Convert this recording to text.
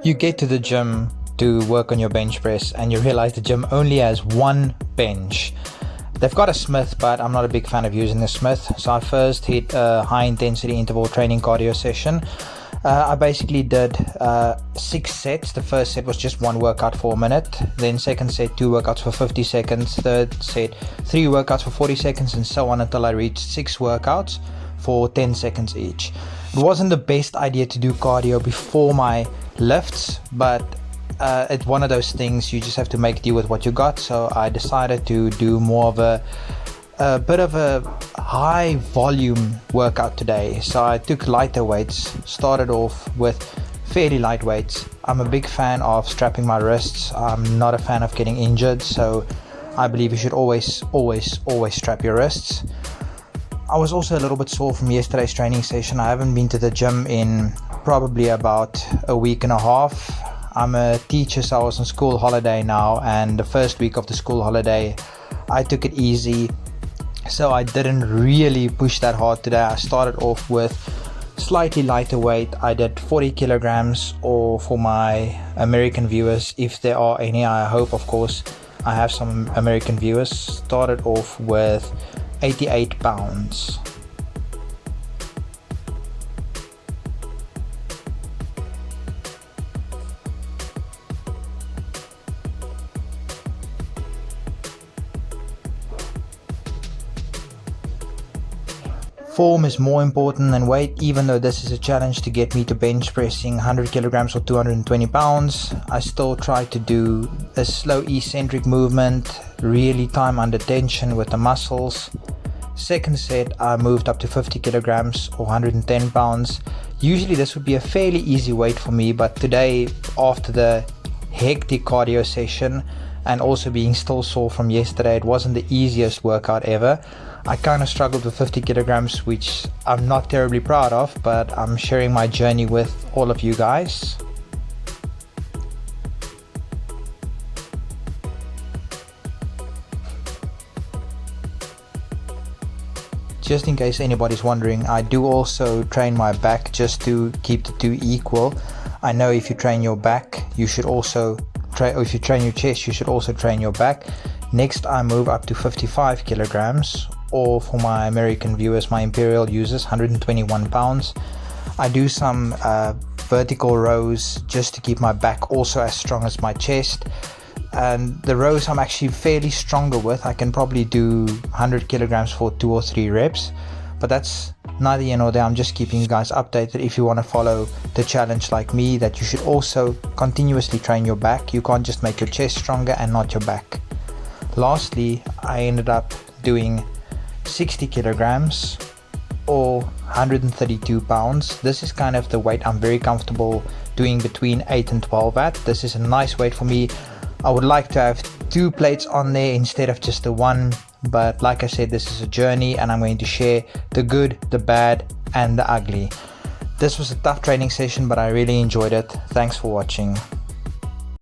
You get to the gym to work on your bench press and you realize the gym only has one bench. They've got a Smith, but I'm not a big fan of using the Smith. So I first hit a high intensity interval training cardio session. I basically did 6 sets. The first set was just one workout for a minute. Then second set, 2 workouts for 50 seconds. Third set, 3 workouts for 40 seconds, and so on until I reached 6 workouts for 10 seconds each. It wasn't the best idea to do cardio before my lifts, but it's one of those things you just have to make do with what you got. So I decided to do more of a bit of a high volume workout today. So I took lighter weights, started off with fairly light weights. I'm a big fan of strapping my wrists. I'm not a fan of getting injured, so I believe you should always strap your wrists. I was also a little bit sore from yesterday's training session. I haven't been to the gym in probably about a week and a half. I'm a teacher, so I was on school holiday now, and the first week of the school holiday I took it easy, so I didn't really push that hard today. I started off with slightly lighter weight. I did 40 kilograms, or for my American viewers, if there are any, I hope of course I have some American viewers, started off with 88 pounds. Form is more important than weight. Even though this is a challenge to get me to bench pressing 100 kilograms or 220 pounds, I still try to do a slow eccentric movement, really time under tension with the muscles. Second set, I moved up to 50 kilograms or 110 pounds. Usually this would be a fairly easy weight for me, but today, after the hectic cardio session and also being still sore from yesterday, it wasn't the easiest workout ever. I kind of struggled with 50 kilograms, which I'm not terribly proud of, but I'm sharing my journey with all of you guys. Just in case anybody's wondering, I do also train my back just to keep the two equal. I know if you train your back, you should also if you train your chest, you should also train your back. Next, I move up to 55 kilograms, or for my American viewers, my imperial users, 121 pounds. I do some vertical rows just to keep my back also as strong as my chest. And the rows I'm actually fairly stronger with. I can probably do 100 kilograms for 2 or 3 reps, but that's neither here nor there. I'm just keeping you guys updated. If you want to follow the challenge like me, that you should also continuously train your back. You can't just make your chest stronger and not your back. Lastly, I ended up doing 60 kilograms or 132 pounds. This is kind of the weight I'm very comfortable doing between 8 and 12 at. This is a nice weight for me. I would like to have 2 plates on there instead of just the one, but like I said, this is a journey and I'm going to share the good, the bad and the ugly. This was a tough training session, but I really enjoyed it. Thanks for watching.